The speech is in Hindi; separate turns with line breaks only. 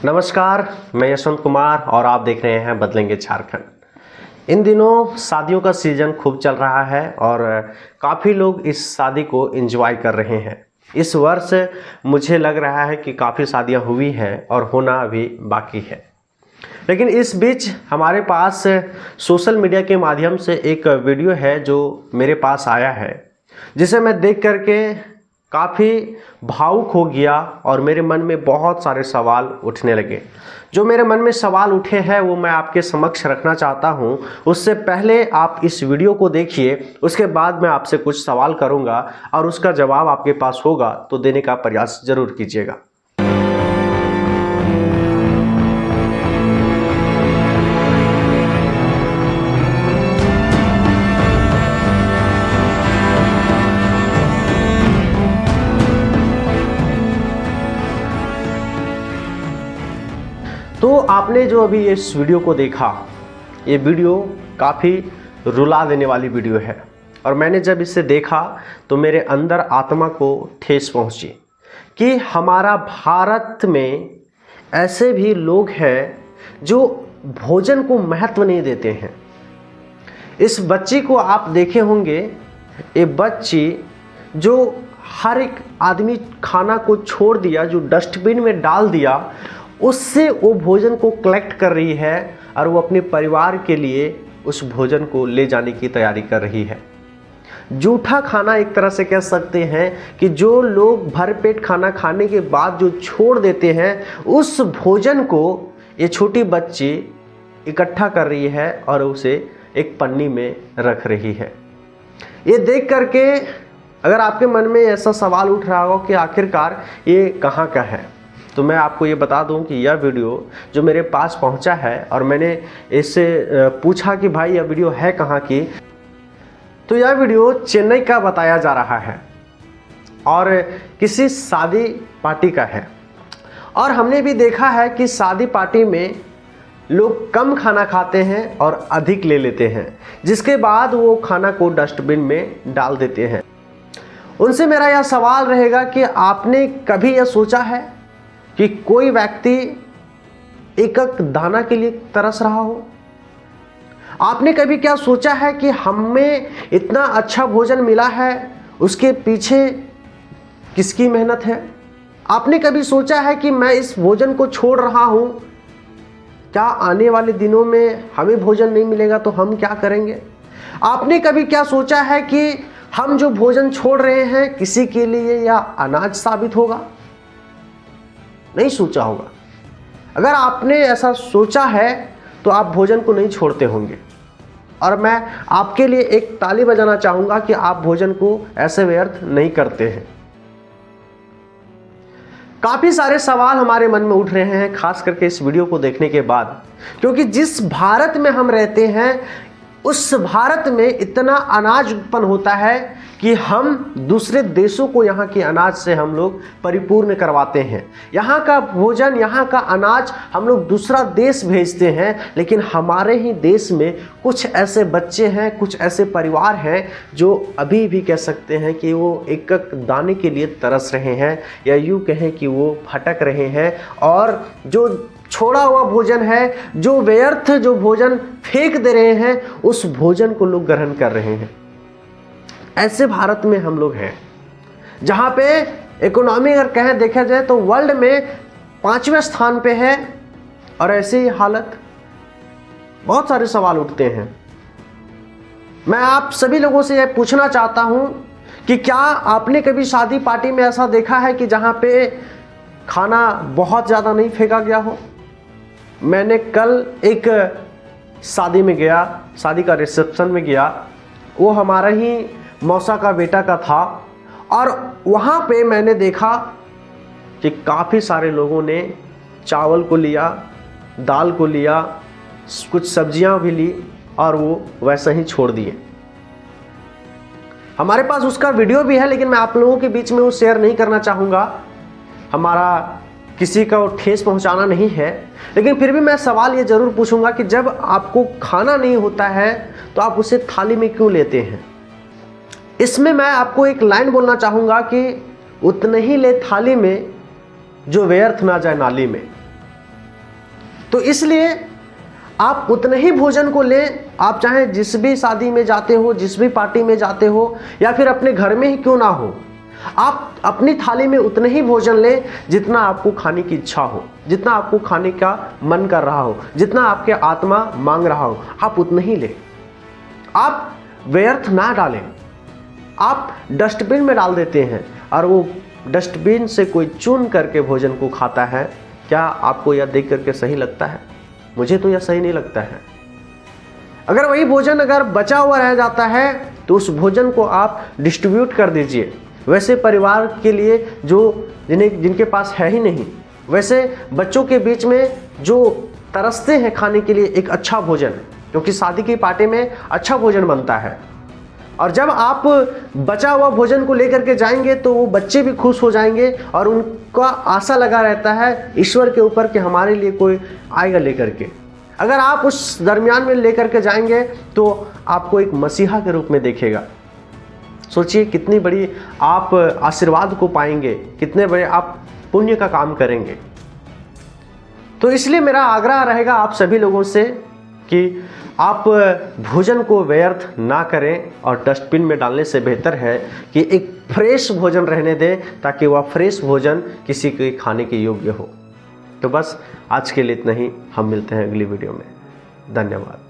नमस्कार, मैं यशवंत कुमार और आप देख रहे हैं बदलेंगे झारखंड। इन दिनों शादियों का सीज़न खूब चल रहा है और काफ़ी लोग इस शादी को एंजॉय कर रहे हैं। इस वर्ष मुझे लग रहा है कि काफ़ी शादियां हुई हैं और होना अभी बाकी है। लेकिन इस बीच हमारे पास सोशल मीडिया के माध्यम से एक वीडियो है जो मेरे पास आया है, जिसे मैं देख करके काफ़ी भावुक हो गया और मेरे मन में बहुत सारे सवाल उठने लगे। जो मेरे मन में सवाल उठे हैं वो मैं आपके समक्ष रखना चाहता हूं। उससे पहले आप इस वीडियो को देखिए, उसके बाद मैं आपसे कुछ सवाल करूंगा और उसका जवाब आपके पास होगा तो देने का प्रयास जरूर कीजिएगा। तो आपने जो अभी इस वीडियो को देखा, ये वीडियो काफ़ी रुला देने वाली वीडियो है और मैंने जब इसे देखा तो मेरे अंदर आत्मा को ठेस पहुंची कि हमारा भारत में ऐसे भी लोग हैं जो भोजन को महत्व नहीं देते हैं। इस बच्ची को आप देखे होंगे, ये बच्ची जो हर एक आदमी खाना को छोड़ दिया, जो डस्टबिन में डाल दिया, उससे वो भोजन को कलेक्ट कर रही है और वो अपने परिवार के लिए उस भोजन को ले जाने की तैयारी कर रही है। जूठा खाना एक तरह से कह सकते हैं कि जो लोग भरपेट खाना खाने के बाद जो छोड़ देते हैं, उस भोजन को ये छोटी बच्ची इकट्ठा कर रही है और उसे एक पन्नी में रख रही है। ये देख करके अगर आपके मन में ऐसा सवाल उठ रहा हो कि आखिरकार ये कहाँ का है, तो मैं आपको ये बता दूं कि यह वीडियो जो मेरे पास पहुंचा है और मैंने इससे पूछा कि भाई यह वीडियो है कहाँ की, तो यह वीडियो चेन्नई का बताया जा रहा है और किसी शादी पार्टी का है। और हमने भी देखा है कि शादी पार्टी में लोग कम खाना खाते हैं और अधिक ले लेते हैं, जिसके बाद वो खाना को डस्टबिन में डाल देते हैं। उनसे मेरा यह सवाल रहेगा कि आपने कभी यह सोचा है कि कोई व्यक्ति एक एक दाना के लिए तरस रहा हो? आपने कभी क्या सोचा है कि हमें इतना अच्छा भोजन मिला है, उसके पीछे किसकी मेहनत है? आपने कभी सोचा है कि मैं इस भोजन को छोड़ रहा हूं, क्या आने वाले दिनों में हमें भोजन नहीं मिलेगा तो हम क्या करेंगे? आपने कभी क्या सोचा है कि हम जो भोजन छोड़ रहे हैं किसी के लिए या अनाज साबित होगा? नहीं सोचा होगा। अगर आपने ऐसा सोचा है तो आप भोजन को नहीं छोड़ते होंगे और मैं आपके लिए एक ताली बजाना चाहूंगा कि आप भोजन को ऐसे व्यर्थ नहीं करते हैं। काफी सारे सवाल हमारे मन में उठ रहे हैं, खास करके इस वीडियो को देखने के बाद, क्योंकि जिस भारत में हम रहते हैं उस भारत में इतना अनाज उत्पन्न होता है कि हम दूसरे देशों को यहाँ के अनाज से हम लोग परिपूर्ण करवाते हैं। यहाँ का भोजन, यहाँ का अनाज हम लोग दूसरा देश भेजते हैं, लेकिन हमारे ही देश में कुछ ऐसे बच्चे हैं, कुछ ऐसे परिवार हैं जो अभी भी कह सकते हैं कि वो एक एक दाने के लिए तरस रहे हैं, या यूँ कहें कि वो भटक रहे हैं और जो छोड़ा हुआ भोजन है, जो व्यर्थ जो भोजन फेंक दे रहे हैं, उस भोजन को लोग ग्रहण कर रहे हैं। ऐसे भारत में हम लोग हैं जहां पे इकोनॉमी अगर कहें देखा जाए तो वर्ल्ड में 5वें स्थान पे है और ऐसी ही हालत। बहुत सारे सवाल उठते हैं। मैं आप सभी लोगों से यह पूछना चाहता हूं कि क्या आपने कभी शादी पार्टी में ऐसा देखा है कि जहां पे खाना बहुत ज़्यादा नहीं फेंका गया हो? मैंने कल एक शादी में गया, शादी का रिसेप्शन में गया, वो हमारा ही मौसा का बेटा का था और वहाँ पे मैंने देखा कि काफ़ी सारे लोगों ने चावल को लिया, दाल को लिया, कुछ सब्जियां भी ली और वो वैसे ही छोड़ दिए। हमारे पास उसका वीडियो भी है, लेकिन मैं आप लोगों के बीच में वो शेयर नहीं करना चाहूँगा। हमारा किसी का ठेस पहुंचाना नहीं है, लेकिन फिर भी मैं सवाल ये ज़रूर पूछूंगा कि जब आपको खाना नहीं होता है तो आप उसे थाली में क्यों लेते हैं? इसमें मैं आपको एक लाइन बोलना चाहूँगा कि उतने ही ले थाली में जो व्यर्थ ना जाए नाली में। तो इसलिए आप उतने ही भोजन को लें, आप चाहे जिस भी शादी में जाते हो, जिस भी पार्टी में जाते हो, या फिर अपने घर में ही क्यों ना हो, आप अपनी थाली में उतने ही भोजन लें जितना आपको खाने की इच्छा हो, जितना आपको खाने का मन कर रहा हो, जितना आपके आत्मा मांग रहा हो, आप उतने ही लें। आप व्यर्थ ना डालें। आप डस्टबिन में डाल देते हैं और वो डस्टबिन से कोई चुन करके भोजन को खाता है। क्या आपको यह देख करके सही लगता है? मुझे तो यह सही नहीं लगता है। अगर वही भोजन अगर बचा हुआ रह जाता है तो उस भोजन को आप डिस्ट्रीब्यूट कर दीजिए। वैसे परिवार के लिए जो जिनके पास है ही नहीं, वैसे बच्चों के बीच में जो तरसते हैं खाने के लिए एक अच्छा भोजन, क्योंकि शादी की पार्टी में अच्छा भोजन बनता है। और जब आप बचा हुआ भोजन को लेकर के जाएंगे तो वो बच्चे भी खुश हो जाएंगे और उनका आशा लगा रहता है ईश्वर के ऊपर कि हमारे लिए कोई आएगा लेकर के। अगर आप उस दरमियान में लेकर के जाएंगे तो आपको एक मसीहा के रूप में देखेगा। सोचिए कितनी बड़ी आप आशीर्वाद को पाएंगे, कितने बड़े आप पुण्य का काम करेंगे। तो इसलिए मेरा आग्रह रहेगा आप सभी लोगों से कि आप भोजन को व्यर्थ ना करें और डस्टबिन में डालने से बेहतर है कि एक फ्रेश भोजन रहने दें, ताकि वह फ्रेश भोजन किसी के खाने के योग्य हो। तो बस आज के लिए इतना ही। हम मिलते हैं अगली वीडियो में। धन्यवाद।